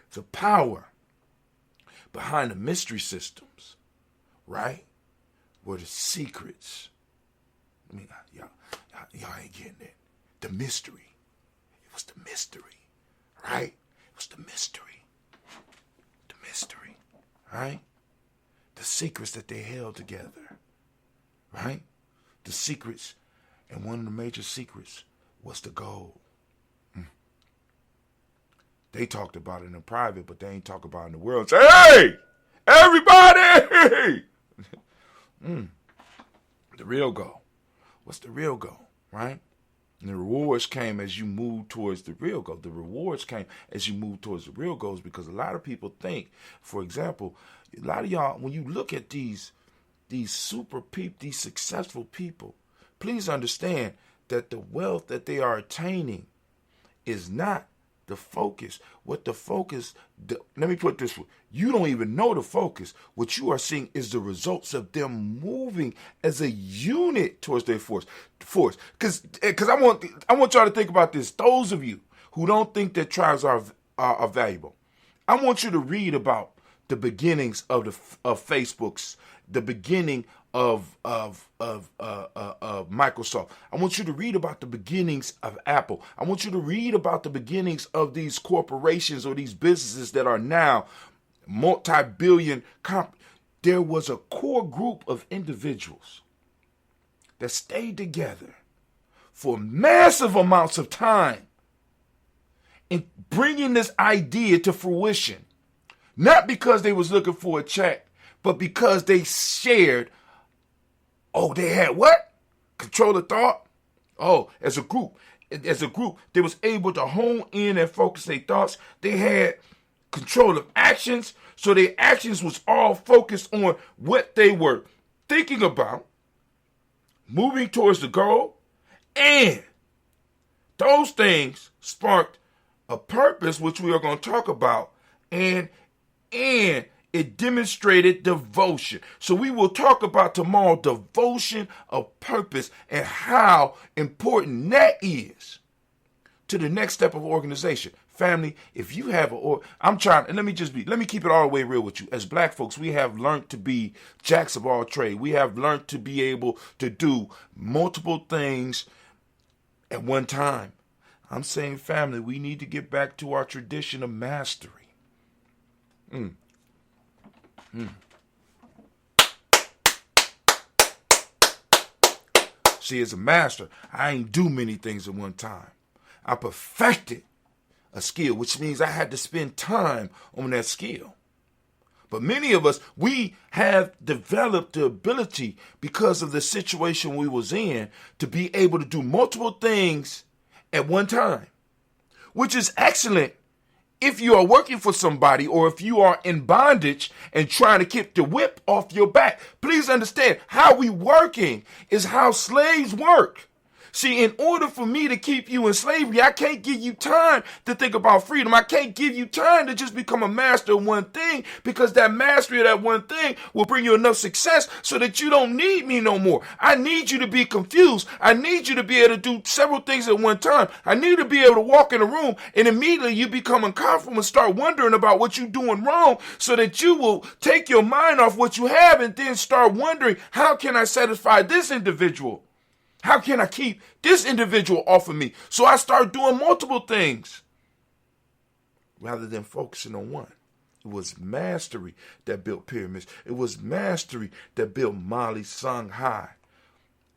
It's a power behind the mystery systems, right? Where the secrets, I mean, y'all ain't getting it. The mystery. It was the mystery, right? It was the mystery. The mystery. right? The secrets that they held together, right? The secrets, and one of the major secrets was the gold. They talked about it in private, but they ain't talk about it in the world. Say, hey, everybody! The real goal. What's the real goal, right? And the rewards came as you move towards the real goal. The rewards came as you move towards the real goals, because a lot of people think, for example, a lot of y'all, when you look at these super people, these successful people, please understand that the wealth that they are attaining is not the focus. What the focus, let me put it this way. You don't even know the focus. What you are seeing is the results of them moving as a unit towards their force. Because I want y'all to think about this. Those of you who don't think that tribes are valuable, I want you to read about the beginnings of Facebook's, the beginning of Microsoft. I want you to read about the beginnings of Apple. I want you to read about the beginnings of these corporations or these businesses that are now multi-billion. There was a core group of individuals that stayed together for massive amounts of time in bringing this idea to fruition. Not because they was looking for a check, but because they shared. Oh, they had what? Control of thought? Oh, as a group, they was able to hone in and focus their thoughts. They had control of actions. So their actions was all focused on what they were thinking about, moving towards the goal. And those things sparked a purpose, which we are going to talk about. And it demonstrated devotion. So we will talk about tomorrow devotion of purpose and how important that is to the next step of organization. Family, if you have let me keep it all the way real with you. As black folks, we have learned to be jacks of all trade. We have learned to be able to do multiple things at one time. I'm saying, family, we need to get back to our tradition of mastery. See, as a master, I ain't do many things at one time. I perfected a skill, which means I had to spend time on that skill. But many of us, we have developed the ability, because of the situation we was in, to be able to do multiple things at one time, which is excellent if you are working for somebody, or if you are in bondage and trying to keep the whip off your back. Please understand, how we working is how slaves work. See, in order for me to keep you in slavery, I can't give you time to think about freedom. I can't give you time to just become a master of one thing, because that mastery of that one thing will bring you enough success so that you don't need me no more. I need you to be confused. I need you to be able to do several things at one time. I need you to be able to walk in a room and immediately you become uncomfortable and start wondering about what you're doing wrong, so that you will take your mind off what you have and then start wondering, how can I satisfy this individual? How can I keep this individual off of me? So I start doing multiple things rather than focusing on one. It was mastery that built pyramids. It was mastery that built Mali, Shanghai,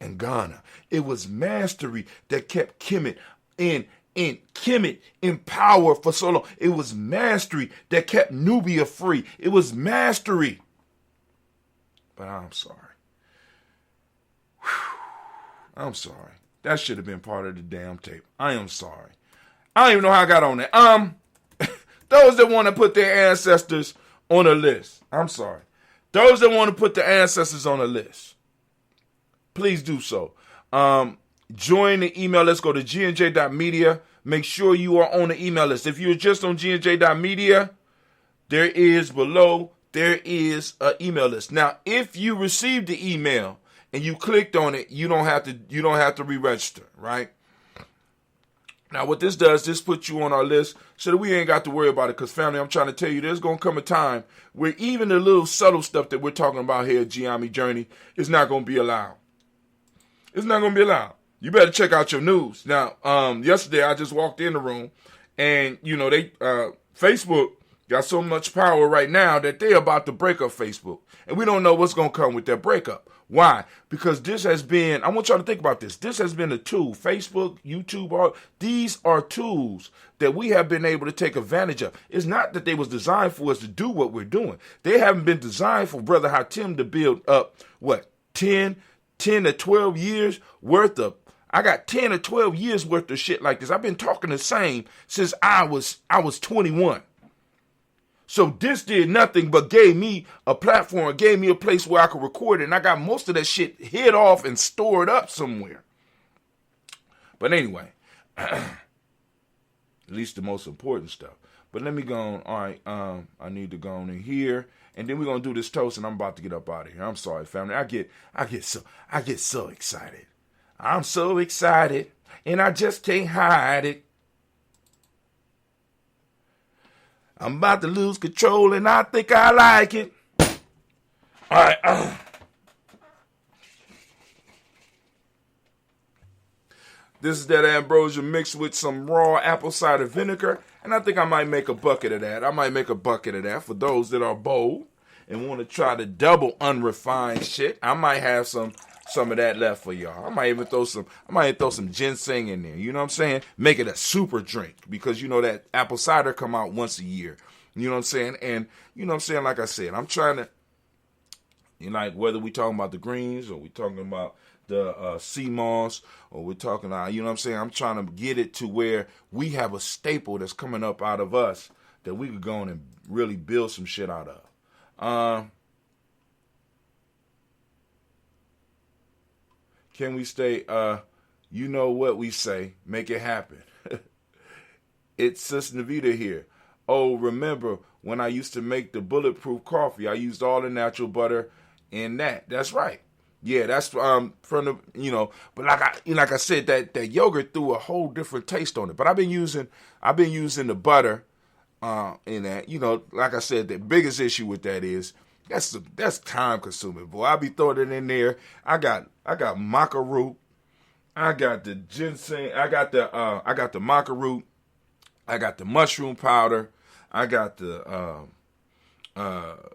and Ghana. It was mastery that kept Kemet in power for so long. It was mastery that kept Nubia free. It was mastery. But I'm sorry. I'm sorry. That should have been part of the damn tape. I am sorry. I don't even know how I got on that. Those that want to put their ancestors on a list. I'm sorry. Those that want to put their ancestors on a list, please do so. Join the email. Let's go to gnj.media. Make sure you are on the email list. If you're just on gnj.media, there is an email list. Now, if you received the email and you clicked on it, you don't have to re-register, right? Now, what this does, this puts you on our list so that we ain't got to worry about it. Because, family, I'm trying to tell you, there's going to come a time where even the little subtle stuff that we're talking about here at Gye-Nyame Journey is not going to be allowed. It's not going to be allowed. You better check out your news. Now, yesterday I just walked in the room, and, Facebook, got so much power right now that they're about to break up Facebook. And we don't know what's going to come with that breakup. Why? Because this has been, I want y'all to think about this. This has been a tool. Facebook, YouTube, these are tools that we have been able to take advantage of. It's not that they was designed for us to do what we're doing. They haven't been designed for Brother Hatim to build up, 10 to 12 years worth of, I got 10 or 12 years worth of shit like this. I've been talking the same since I was 21. So this did nothing but gave me a platform, gave me a place where I could record it, and I got most of that shit hid off and stored up somewhere. But anyway, at least the most important stuff. But let me go on. All right, I need to go on in here, and then we're gonna do this toast, and I'm about to get up out of here. I'm sorry, family. I get so excited. I'm so excited, and I just can't hide it. I'm about to lose control, and I think I like it. All right. This is that ambrosia mixed with some raw apple cider vinegar, and I think I might make a bucket of that. I might make a bucket of that for those that are bold and want to try the double unrefined shit. I might have some of that left for y'all. I might even throw some ginseng in there. You know what I'm saying? Make it a super drink, because you know that apple cider come out once a year. You know what I'm saying? And you know what I'm saying? Like I said, I'm trying to, like, whether we talking about the greens or we talking about the sea moss, or we're talking about, you know what I'm saying? I'm trying to get it to where we have a staple that's coming up out of us that we could go on and really build some shit out of. Can we stay, you know what we say, make it happen. It's Sis Navita here. Oh, remember when I used to make the bulletproof coffee, I used all the natural butter in that. That's right. Yeah, that's from the, but like I said, that yogurt threw a whole different taste on it. But I've been using the butter in that. Like I said, the biggest issue with that is that's time consuming, boy. I be throwing it in there. I got maca root. I got the ginseng. I got the maca root. I got the mushroom powder. I got the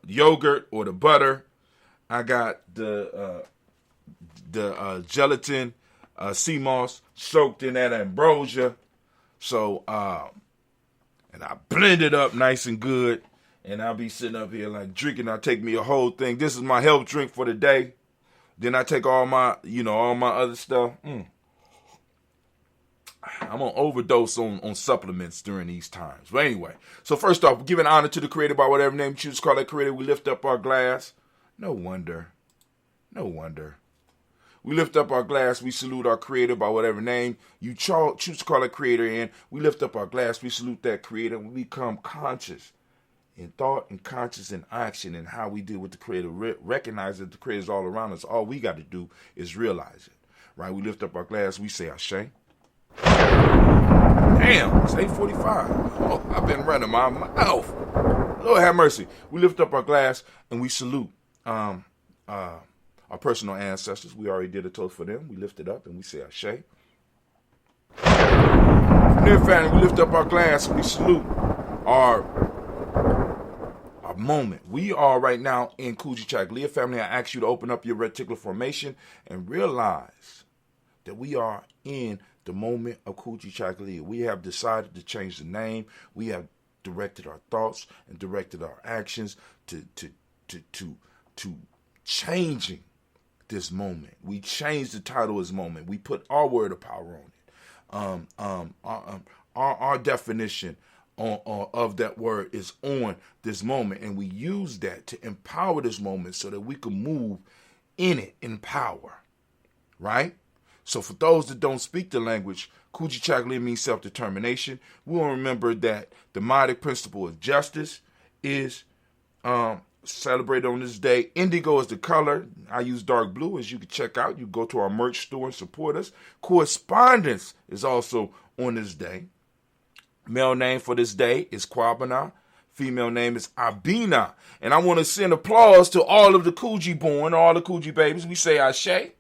yogurt or the butter. I got the gelatin, sea moss soaked in that ambrosia. So, and I blend it up nice and good. And I'll be sitting up here like drinking. I'll take me a whole thing. This is my health drink for the day. Then I take all my other stuff. I'm going to overdose on supplements during these times. But anyway, so first off, giving honor to the Creator by whatever name you choose to call that Creator. We lift up our glass. No wonder. We lift up our glass. We salute our Creator by whatever name you choose to call that Creator. And we lift up our glass. We salute that Creator. We become conscious in thought and conscious in action and how we deal with the Creator. Recognize that the Creator is all around us. All we got to do is realize it. Right? We lift up our glass. We say Ashe. Damn, it's 8:45. Oh, I've been running my mouth. Lord have mercy. We lift up our glass and we salute our personal ancestors. We already did a toast for them. We lift it up and we say Ashe. From there, family, we lift up our glass and we salute our moment. We are right now in Kujichagulia. Family, I ask you to open up your reticular formation and realize that we are in the moment of Kujichagulia. We have decided to change the name. We have directed our thoughts and directed our actions to changing this moment. We changed the title of this moment. We put our word of power on it. Our definition of that word is on this moment, and we use that to empower this moment so that we can move in it in power, right? So for those that don't speak the language, Kujichagulia means self-determination. We will remember that the Modic principle of justice is celebrated on this day. Indigo is the color. I use dark blue, as you can check out. You go to our merch store and support us. Correspondence is also on this day. Male name for this day is Kwabena. Female name is Abina. And I want to send applause to all of the Kuji born, all the Kuji babies. We say Ashe.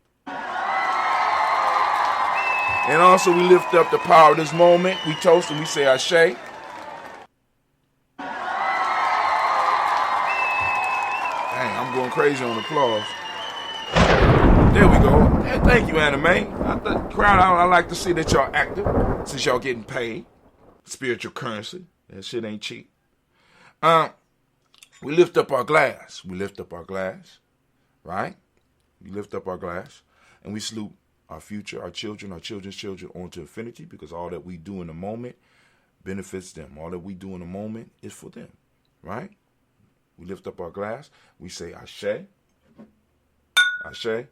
And also we lift up the power of this moment. We toast and we say Ashe. going crazy on applause. There we go. Hey, thank you, Anime. Crowd, I like to see that y'all active since y'all getting paid. Spiritual currency. That shit ain't cheap. We lift up our glass. We lift up our glass. Right? We lift up our glass. And we salute our future, our children, our children's children onto infinity, because all that we do in the moment benefits them. All that we do in the moment is for them. Right? We lift up our glass. We say Ashe. Ashe.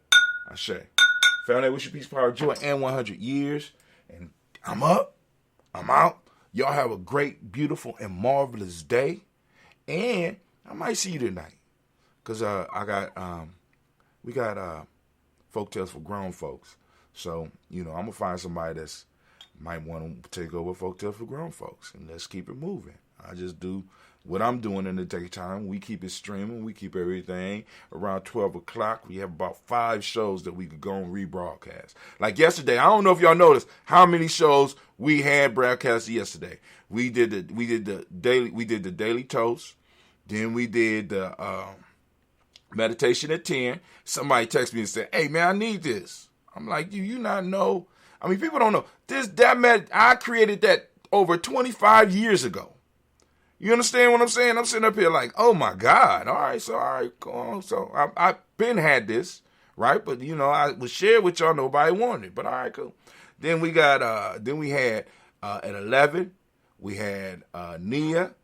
Ashe. Family, wish you peace, power, joy, and 100 years. And I'm up. I'm out. Y'all have a great, beautiful, and marvelous day. And I might see you tonight. Because we got folktales for grown folks. So, I'm going to find somebody that's might want to take over folktales for grown folks. And let's keep it moving. I just do what I'm doing in the daytime. We keep it streaming. We keep everything around 12 o'clock. We have about 5 shows that we could go and rebroadcast. Like yesterday, I don't know if y'all noticed how many shows we had broadcast yesterday. We did the daily toast. Then we did the meditation at 10. Somebody texted me and said, "Hey man, I need this." I'm like, you not know? I mean, people don't know I created that over 25 years ago. You understand what I'm saying? I'm sitting up here like, oh my God. All right, go on. So I've been had this, right? But I was shared with y'all. Nobody wanted it. But all right, cool. Then we had at 11, we had Nia.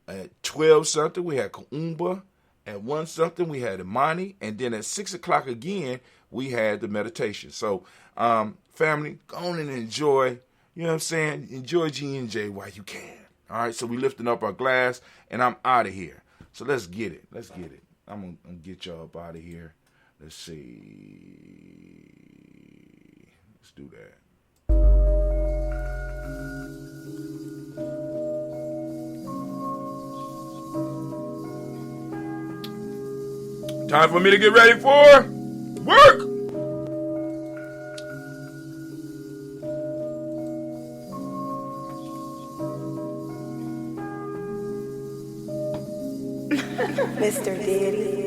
At 12 something, we had Kaumba. At 1 something, we had Imani. And then at 6 o'clock again, we had the meditation. So, family, go on and enjoy. You know what I'm saying? Enjoy G&J while you can. All right, so we lifting up our glass, and I'm out of here. So let's get it. I'm going to get y'all up out of here. Let's see. Let's do that. Time for me to get ready for work. Mr. Diddy.